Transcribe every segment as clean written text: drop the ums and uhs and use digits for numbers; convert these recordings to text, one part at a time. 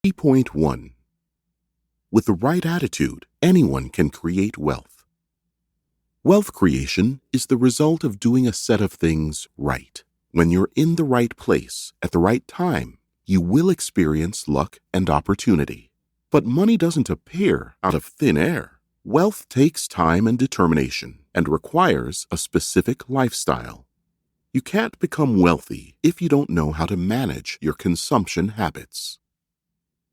Key point 1. With the right attitude, anyone can create wealth. Wealth creation is the result of doing a set of things right. When you're in the right place at the right time, you will experience luck and opportunity. But money doesn't appear out of thin air. Wealth takes time and determination and requires a specific lifestyle. You can't become wealthy if you don't know how to manage your consumption habits.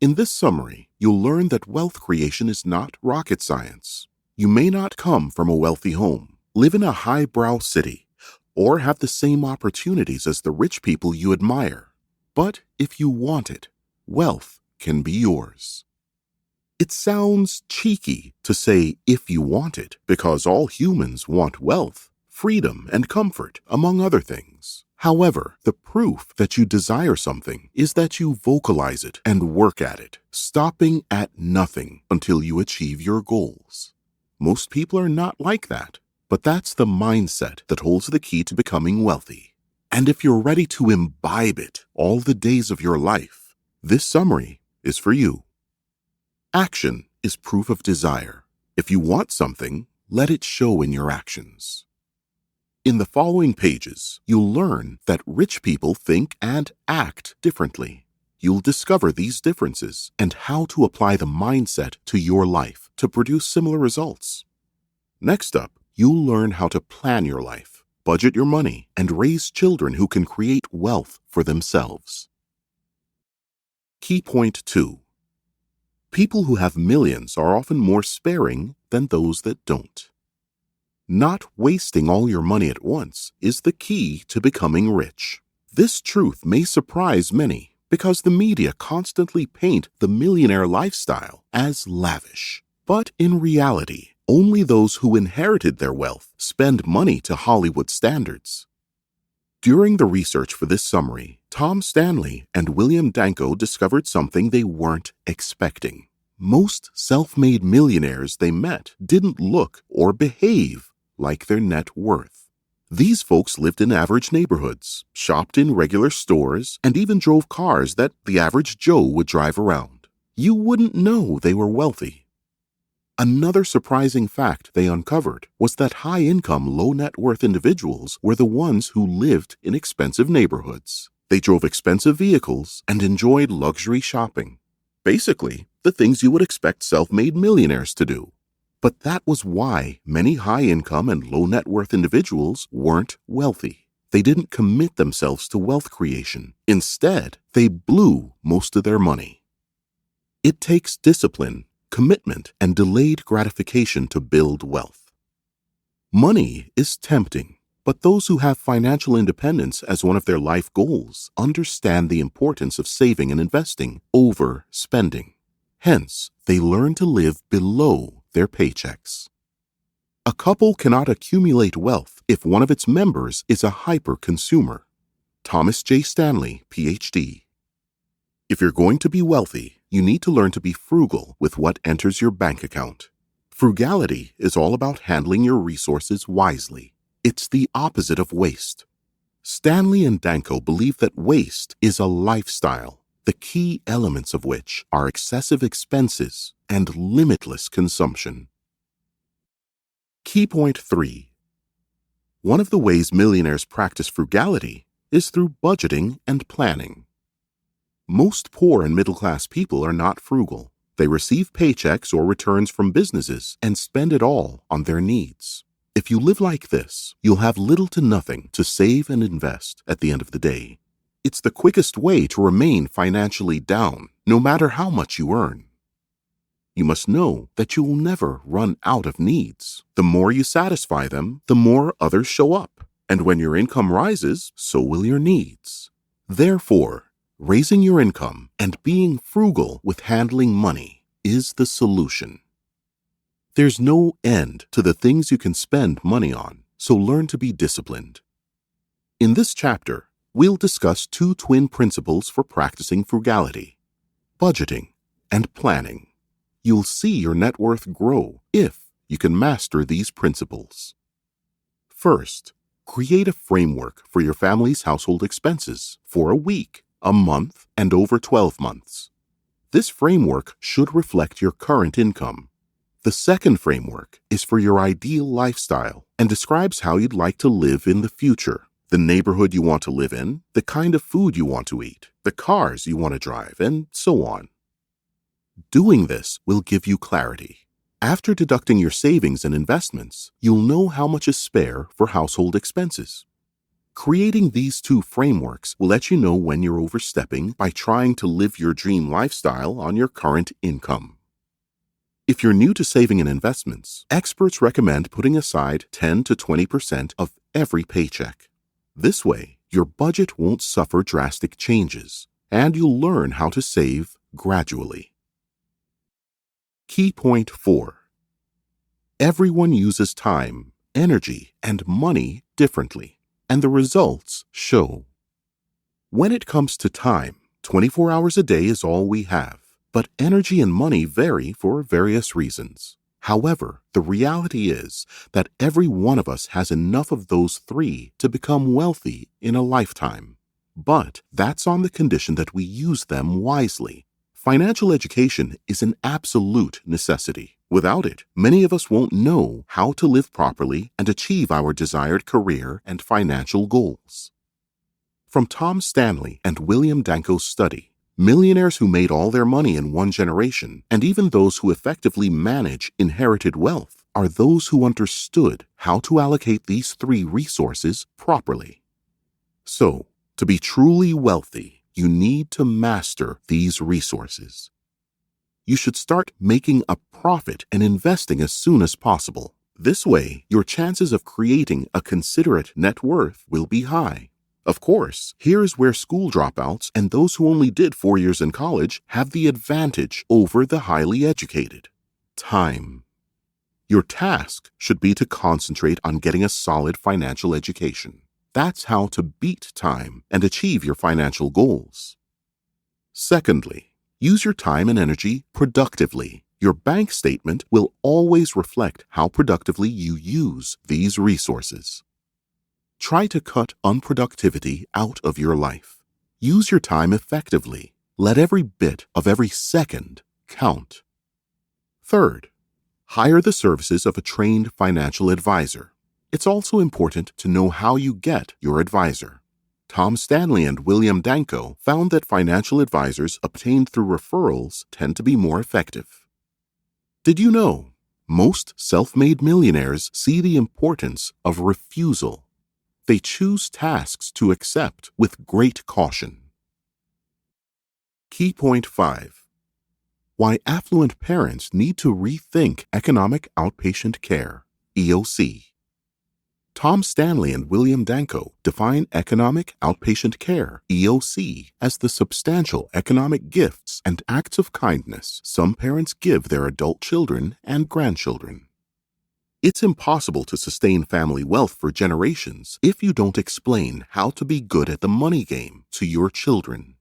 In this summary, you'll learn that wealth creation is not rocket science. You may not come from a wealthy home, live in a highbrow city, or have the same opportunities as the rich people you admire. But if you want it, wealth can be yours. It sounds cheeky to say if you want it, because all humans want wealth, freedom, and comfort, among other things. However, the proof that you desire something is that you vocalize it and work at it, stopping at nothing until you achieve your goals. Most people are not like that, but that's the mindset that holds the key to becoming wealthy. And if you're ready to imbibe it all the days of your life, this summary is for you. Action is proof of desire. If you want something, let it show in your actions. In the following pages, you'll learn that rich people think and act differently. You'll discover these differences and how to apply the mindset to your life to produce similar results. Next up, you'll learn how to plan your life, budget your money, and raise children who can create wealth for themselves. Key point 2. People who have millions are often more sparing than those that don't. Not wasting all your money at once is the key to becoming rich. This truth may surprise many because the media constantly paint the millionaire lifestyle as lavish. But in reality, only those who inherited their wealth spend money to Hollywood standards. During the research for this summary, Tom Stanley and William Danko discovered something they weren't expecting. Most self-made millionaires they met didn't look or behave like their net worth. These folks lived in average neighborhoods, shopped in regular stores, and even drove cars that the average Joe would drive around. You wouldn't know they were wealthy. Another surprising fact they uncovered was that high-income, low-net-worth individuals were the ones who lived in expensive neighborhoods. They drove expensive vehicles and enjoyed luxury shopping. Basically, the things you would expect self-made millionaires to do. But that was why many high-income and low-net-worth individuals weren't wealthy. They didn't commit themselves to wealth creation. Instead, they blew most of their money. It takes discipline, commitment, and delayed gratification to build wealth. Money is tempting, but those who have financial independence as one of their life goals understand the importance of saving and investing over spending. Hence, they learn to live below their paychecks. A couple cannot accumulate wealth if one of its members is a hyper-consumer. Thomas J. Stanley, Ph.D. If you're going to be wealthy, you need to learn to be frugal with what enters your bank account. Frugality is all about handling your resources wisely. It's the opposite of waste. Stanley and Danko believe that waste is a lifestyle, the key elements of which are excessive expenses and limitless consumption. Key point 3. One of the ways millionaires practice frugality is through budgeting and planning. Most poor and middle-class people are not frugal. They receive paychecks or returns from businesses and spend it all on their needs. If you live like this, you'll have little to nothing to save and invest at the end of the day. It's the quickest way to remain financially down, no matter how much you earn. You must know that you will never run out of needs. The more you satisfy them, the more others show up. And when your income rises, so will your needs. Therefore, raising your income and being frugal with handling money is the solution. There's no end to the things you can spend money on, so learn to be disciplined. In this chapter, we'll discuss two twin principles for practicing frugality: budgeting and planning. You'll see your net worth grow if you can master these principles. First, create a framework for your family's household expenses for a week, a month, and over 12 months. This framework should reflect your current income. The second framework is for your ideal lifestyle and describes how you'd like to live in the future, the neighborhood you want to live in, the kind of food you want to eat, the cars you want to drive, and so on. Doing this will give you clarity. After deducting your savings and investments, you'll know how much is spare for household expenses. Creating these two frameworks will let you know when you're overstepping by trying to live your dream lifestyle on your current income. If you're new to saving and investments, experts recommend putting aside 10 to 20% of every paycheck. This way, your budget won't suffer drastic changes, and you'll learn how to save gradually. Key point 4. Everyone uses time, energy, and money differently, and the results show. When it comes to time, 24 hours a day is all we have, but energy and money vary for various reasons. However, the reality is that every one of us has enough of those three to become wealthy in a lifetime. But that's on the condition that we use them wisely. Financial education is an absolute necessity. Without it, many of us won't know how to live properly and achieve our desired career and financial goals. From Tom Stanley and William Danko's study, millionaires who made all their money in one generation, and even those who effectively manage inherited wealth, are those who understood how to allocate these three resources properly. So, to be truly wealthy, you need to master these resources. You should start making a profit and investing as soon as possible. This way, your chances of creating a considerate net worth will be high. Of course, here is where school dropouts and those who only did 4 years in college have the advantage over the highly educated. Time. Your task should be to concentrate on getting a solid financial education. That's how to beat time and achieve your financial goals. Secondly, use your time and energy productively. Your bank statement will always reflect how productively you use these resources. Try to cut unproductivity out of your life. Use your time effectively. Let every bit of every second count. Third, hire the services of a trained financial advisor. It's also important to know how you get your advisor. Tom Stanley and William Danko found that financial advisors obtained through referrals tend to be more effective. Did you know? Most self-made millionaires see the importance of refusal. They choose tasks to accept with great caution. Key point 5. Why affluent parents need to rethink economic outpatient care, EOC. Tom Stanley and William Danko define economic outpatient care, EOC, as the substantial economic gifts and acts of kindness some parents give their adult children and grandchildren. It's impossible to sustain family wealth for generations if you don't explain how to be good at the money game to your children.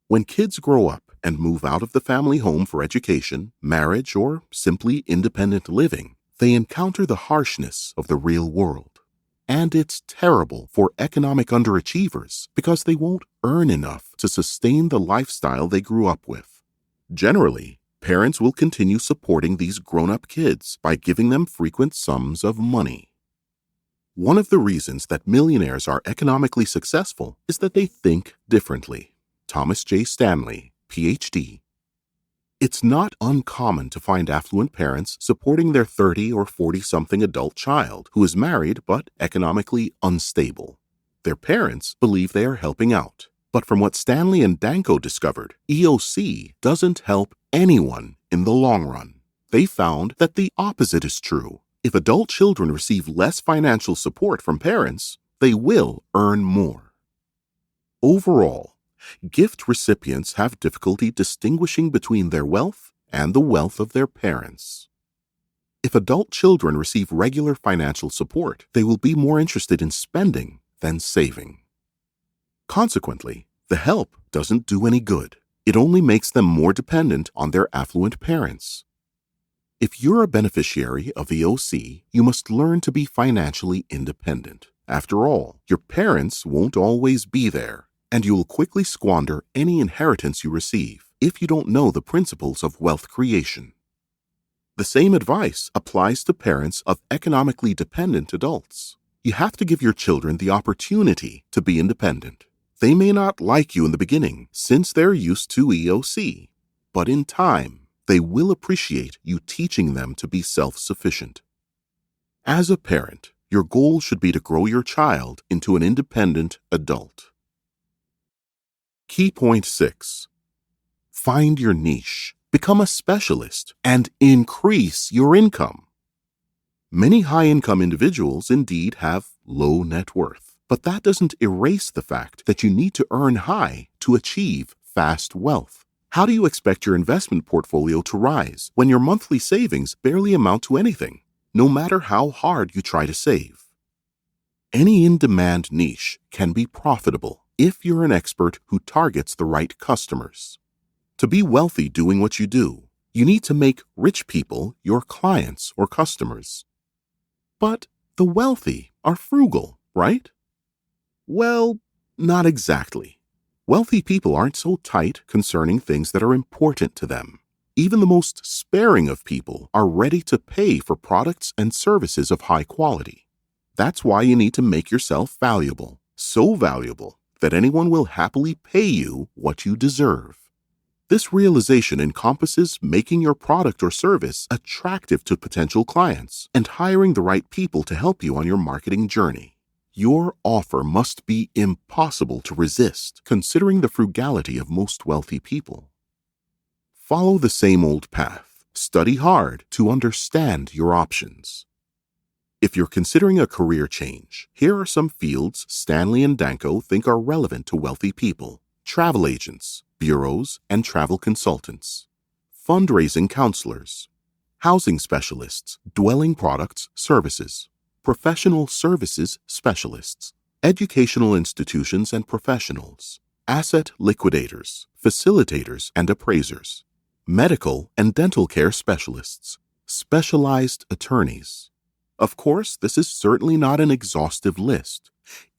When kids grow up and move out of the family home for education, marriage, or simply independent living, they encounter the harshness of the real world. And it's terrible for economic underachievers because they won't earn enough to sustain the lifestyle they grew up with. Generally, parents will continue supporting these grown-up kids by giving them frequent sums of money. One of the reasons that millionaires are economically successful is that they think differently. Thomas J. Stanley, Ph.D. It's not uncommon to find affluent parents supporting their 30 or 40-something adult child who is married but economically unstable. Their parents believe they are helping out. But from what Stanley and Danko discovered, EOC doesn't help anyone in the long run. They found that the opposite is true. If adult children receive less financial support from parents, they will earn more. Overall, gift recipients have difficulty distinguishing between their wealth and the wealth of their parents. If adult children receive regular financial support, they will be more interested in spending than saving. Consequently, the help doesn't do any good. It only makes them more dependent on their affluent parents. If you're a beneficiary of EOC, you must learn to be financially independent. After all, your parents won't always be there, and you will quickly squander any inheritance you receive. if you don't know the principles of wealth creation. The same advice applies to parents of economically dependent adults. You have to give your children the opportunity to be independent. They may not like you in the beginning since they're used to EOC, but in time, they will appreciate you teaching them to be self-sufficient. As a parent, your goal should be to grow your child into an independent adult. Key point 6. Find your niche, become a specialist, and increase your income. Many high-income individuals indeed have low net worth, but that doesn't erase the fact that you need to earn high to achieve fast wealth. How do you expect your investment portfolio to rise when your monthly savings barely amount to anything, no matter how hard you try to save? Any in-demand niche can be profitable if you're an expert who targets the right customers. To be wealthy doing what you do, you need to make rich people your clients or customers. But the wealthy are frugal, right? Well, not exactly. Wealthy people aren't so tight concerning things that are important to them. Even the most sparing of people are ready to pay for products and services of high quality. That's why you need to make yourself valuable, so valuable that anyone will happily pay you what you deserve. This realization encompasses making your product or service attractive to potential clients and hiring the right people to help you on your marketing journey. Your offer must be impossible to resist, considering the frugality of most wealthy people. Follow the same old path. Study hard to understand your options. If you're considering a career change, here are some fields Stanley and Danko think are relevant to wealthy people: travel agents, bureaus and travel consultants, fundraising counselors, housing specialists, dwelling products, services, professional services specialists, educational institutions and professionals, asset liquidators, facilitators and appraisers, medical and dental care specialists, specialized attorneys. Of course, this is certainly not an exhaustive list.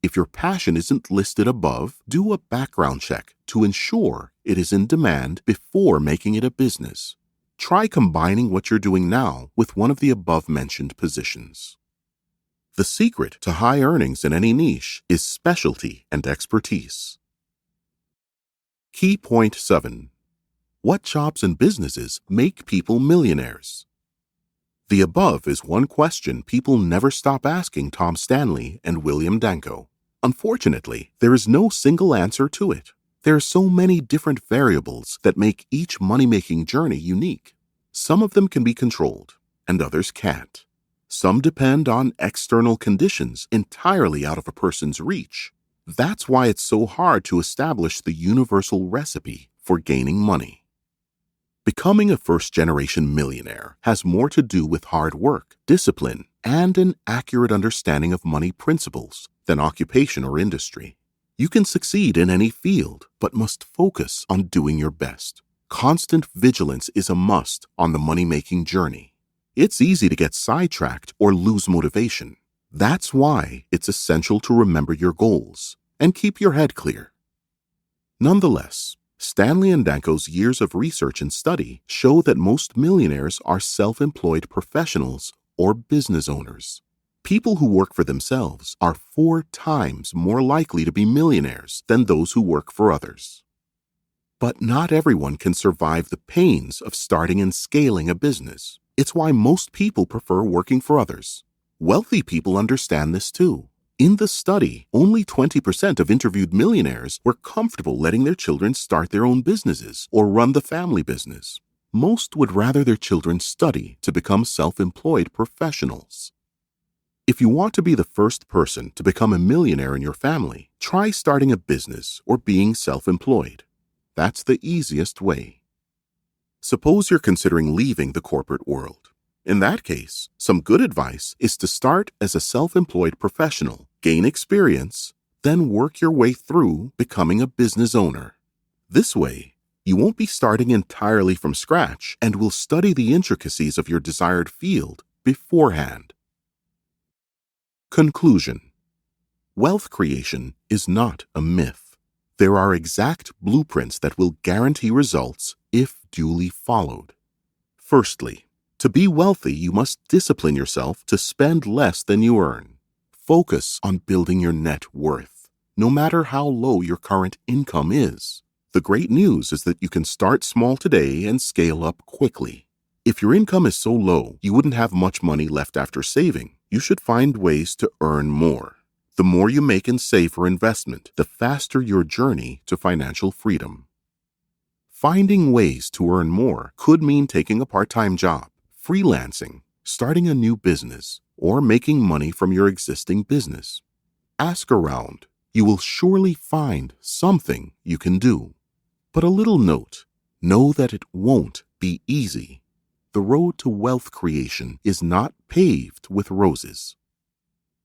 If your passion isn't listed above, do a background check to ensure it is in demand before making it a business. Try combining what you're doing now with one of the above-mentioned positions. The secret to high earnings in any niche is specialty and expertise. Key point 7. What jobs and businesses make people millionaires? The above is one question people never stop asking Tom Stanley and William Danko. Unfortunately, there is no single answer to it. There are so many different variables that make each money-making journey unique. Some of them can be controlled, and others can't. Some depend on external conditions entirely out of a person's reach. That's why it's so hard to establish the universal recipe for gaining money. Becoming a first-generation millionaire has more to do with hard work, discipline, and an accurate understanding of money principles than occupation or industry. You can succeed in any field, but must focus on doing your best. Constant vigilance is a must on the money-making journey. It's easy to get sidetracked or lose motivation. That's why it's essential to remember your goals and keep your head clear. Nonetheless, Stanley and Danko's years of research and study show that most millionaires are self-employed professionals or business owners. People who work for themselves are 4 times more likely to be millionaires than those who work for others. But not everyone can survive the pains of starting and scaling a business. It's why most people prefer working for others. Wealthy people understand this too. In the study, only 20% of interviewed millionaires were comfortable letting their children start their own businesses or run the family business. Most would rather their children study to become self-employed professionals. If you want to be the first person to become a millionaire in your family, try starting a business or being self-employed. That's the easiest way. Suppose you're considering leaving the corporate world. In that case, some good advice is to start as a self-employed professional, gain experience, then work your way through becoming a business owner. This way, you won't be starting entirely from scratch and will study the intricacies of your desired field beforehand. Conclusion: wealth creation is not a myth. There are exact blueprints that will guarantee results if duly followed. Firstly, to be wealthy, you must discipline yourself to spend less than you earn. Focus on building your net worth, no matter how low your current income is. The great news is that you can start small today and scale up quickly. If your income is so low you wouldn't have much money left after saving, you should find ways to earn more. The more you make and save for investment, the faster your journey to financial freedom. Finding ways to earn more could mean taking a part-time job, freelancing, starting a new business, or making money from your existing business. Ask around. You will surely find something you can do. But a little note, know that it won't be easy. The road to wealth creation is not paved with roses.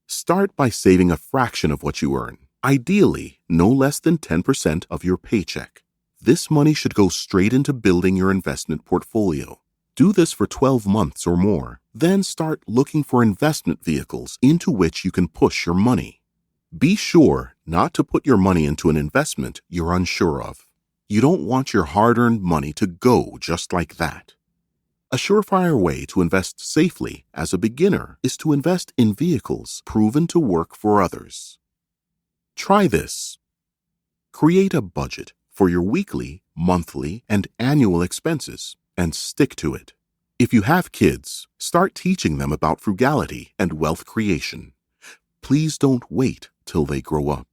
Start by saving a fraction of what you earn, ideally no less than 10% of your paycheck. This money should go straight into building your investment portfolio. Do this for 12 months or more, then start looking for investment vehicles into which you can push your money. Be sure not to put your money into an investment you're unsure of. You don't want your hard-earned money to go just like that. A surefire way to invest safely as a beginner is to invest in vehicles proven to work for others. Try this. Create a budget for your weekly, monthly, and annual expenses and stick to it. If you have kids, start teaching them about frugality and wealth creation. Please don't wait till they grow up.